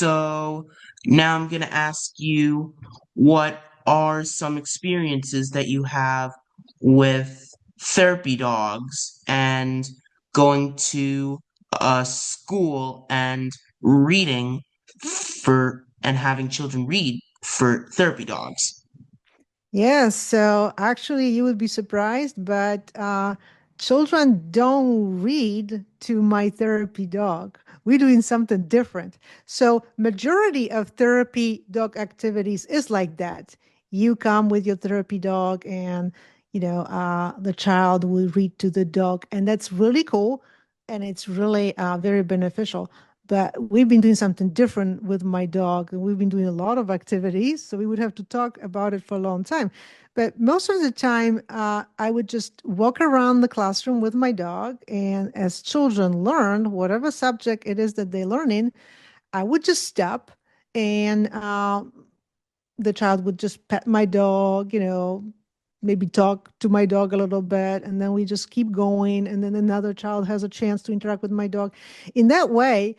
So now I'm going to ask you, what are some experiences that you have with therapy dogs and going to a school and reading and having children read for therapy dogs? Yes, so actually, you would be surprised, but children don't read to my therapy dog. We're doing something different. So, majority of therapy dog activities is like that. You come with your therapy dog, and the child will read to the dog, and that's really cool, and it's really very beneficial. But we've been doing something different with my dog, and we've been doing a lot of activities. So we would have to talk about it for a long time. But most of the time, I would just walk around the classroom with my dog. And as children learn, whatever subject it is that they're learning, I would just stop and the child would just pet my dog, maybe talk to my dog a little bit, and then we just keep going. And then another child has a chance to interact with my dog. In that way,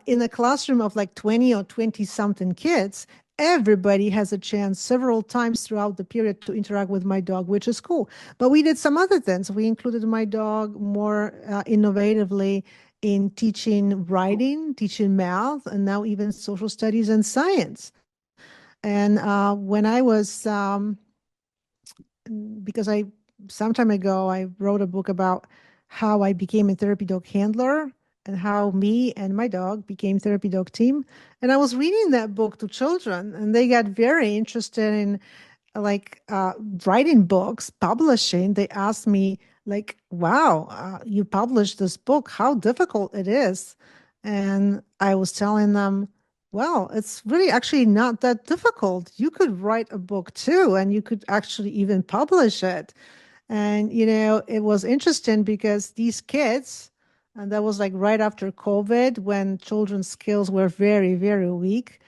in a classroom of like 20 or 20 something kids, everybody has a chance several times throughout the period to interact with my dog, which is cool. But we did some other things. We included my dog more innovatively in teaching writing, teaching math, and now even social studies and science. And when I was, because I, some time ago, I wrote a book about how I became a therapy dog handler and how me and my dog became therapy dog team. And I was reading that book to children, and they got very interested in like writing books, publishing. They asked me like, "Wow, you published this book. How difficult it is?" And I was telling them, "Well, it's really actually not that difficult. You could write a book too, and you could actually even publish it." And it was interesting because these kids, and that was like right after COVID when children's skills were very, very weak.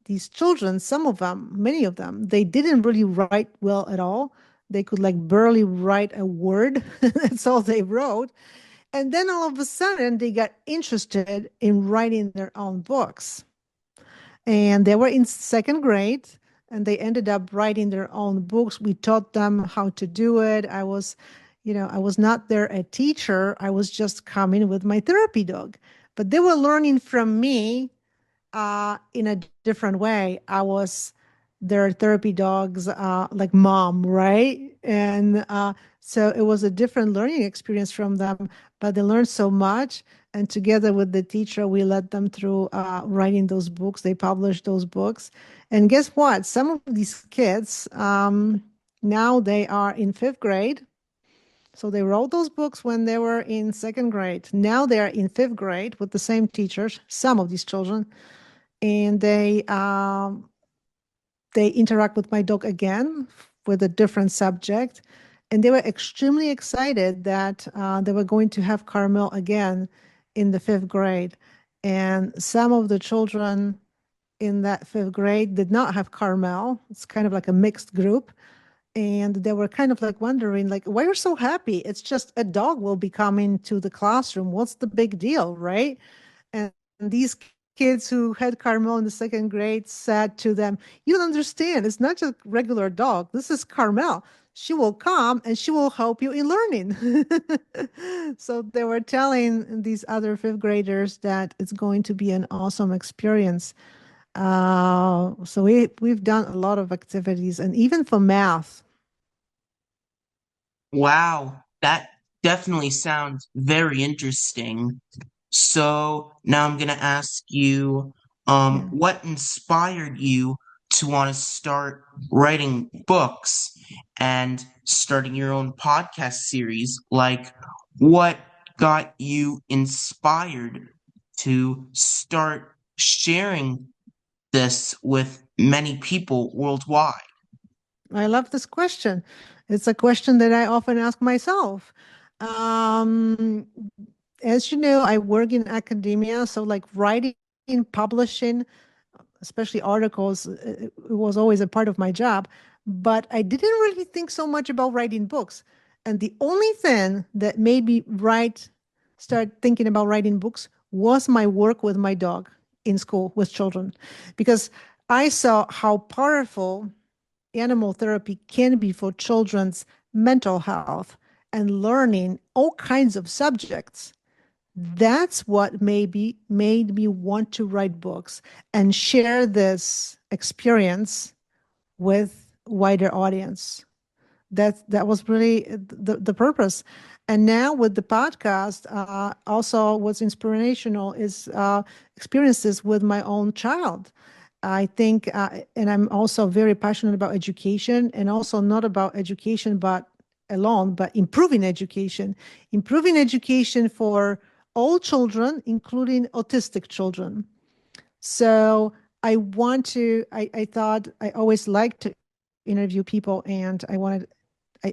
These children, some of them, many of them, they didn't really write well at all. They could like barely write a word. That's all they wrote. And then all of a sudden, they got interested in writing their own books. And they were in second grade and they ended up writing their own books. We taught them how to do it. I was not there a teacher. I was just coming with my therapy dog. But they were learning from me in a different way. I was their therapy dog's like mom, right? And so it was a different learning experience from them, but they learned so much. And together with the teacher, we led them through writing those books. They published those books. And guess what? Some of these kids, now they are in fifth grade. So they wrote those books when they were in second grade. Now they are in fifth grade with the same teachers, some of these children, and they interact with my dog again with a different subject. And they were extremely excited that they were going to have Carmel again in the fifth grade. And some of the children in that fifth grade did not have Carmel. It's kind of like a mixed group. And they were kind of like wondering, like, why you're so happy? It's just a dog will be coming to the classroom. What's the big deal, right? And these kids who had Carmel in the second grade said to them, "You don't understand. It's not just regular dog. This is Carmel. She will come and she will help you in learning." So they were telling these other fifth graders that it's going to be an awesome experience. So we've done a lot of activities and even for math. Wow, that definitely sounds very interesting. So now I'm gonna ask you, Yeah. what inspired you to want to start writing books and starting your own podcast series? Like, what got you inspired to start sharing this with many people worldwide? I love this question. It's a question that I often ask myself. Um, as you know, I work in academia, so like writing, publishing, especially articles, it was always a part of my job. But I didn't really think so much about writing books. And the only thing that made me start thinking about writing books was my work with my dog. in school with children because I saw how powerful animal therapy can be for children's mental health and learning all kinds of subjects. That's what maybe made me want to write books and share this experience with wider audience. That was really the purpose. And now with the podcast, also what's inspirational is experiences with my own child. I think, and I'm also very passionate about education, and also not about education, but alone, but improving education for all children, including autistic children. So I thought I always liked to interview people, and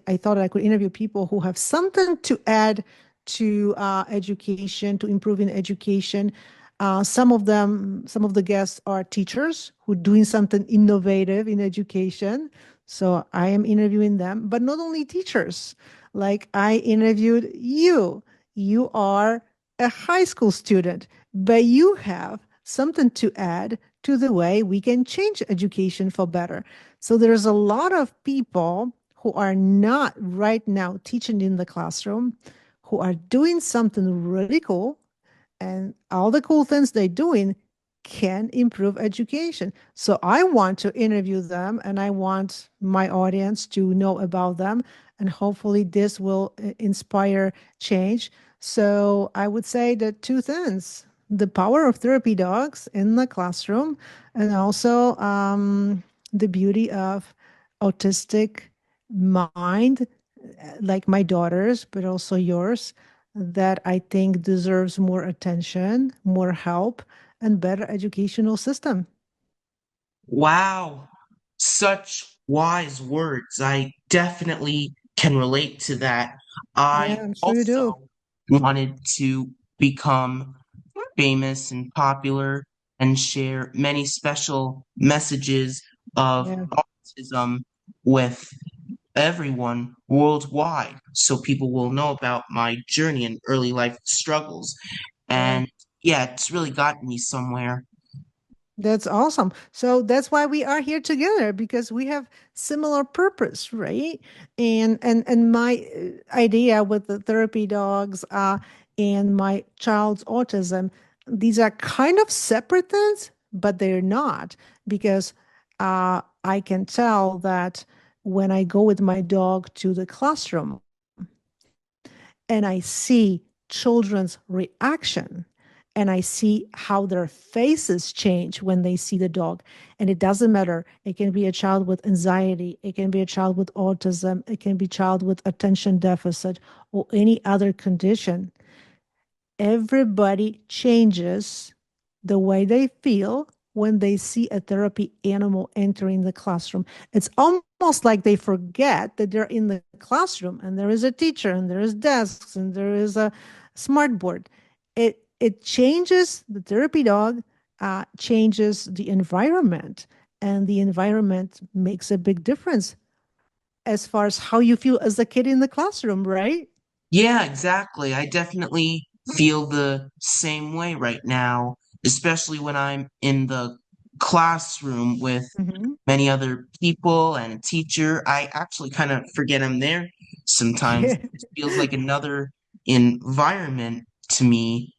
I thought I could interview people who have something to add to education, to improving education. Some of the guests are teachers who are doing something innovative in education. So I am interviewing them, but not only teachers. Like I interviewed you. You are a high school student, but you have something to add to the way we can change education for better. So there's a lot of people who are not right now teaching in the classroom, who are doing something really cool, and all the cool things they're doing can improve education. So I want to interview them and I want my audience to know about them. And hopefully, this will inspire change. So I would say that two things: the power of therapy dogs in the classroom, and also the beauty of autistic mind, like my daughter's, but also yours, that I think deserves more attention, more help, and better educational system. Wow, such wise words. I definitely can relate to that. Yeah, I I'm sure you do. also wanted to become famous and popular and share many special messages of Yeah, autism with everyone worldwide so people will know about my journey and early life struggles. yeah. And yeah, it's really gotten me somewhere. That's awesome. So that's why we are here together because we have similar purpose, right? And my idea with the therapy dogs and my child's autism, these are kind of separate things, but they're not because I can tell that when I go with my dog to the classroom and I see children's reaction and I see how their faces change when they see the dog. And it doesn't matter. It can be a child with anxiety, it can be a child with autism, it can be a child with attention deficit or any other condition. Everybody changes the way they feel when they see a therapy animal entering the classroom. It's almost like they forget that they're in the classroom and there is a teacher and there is desks and there is a smart board. It changes the therapy dog, changes the environment, and the environment makes a big difference as far as how you feel as a kid in the classroom, right? Yeah, exactly. I definitely feel the same way right now, especially when I'm in the classroom with Mhm. many other people and a teacher. I actually kind of forget I'm there sometimes. Yeah. It feels like another environment to me.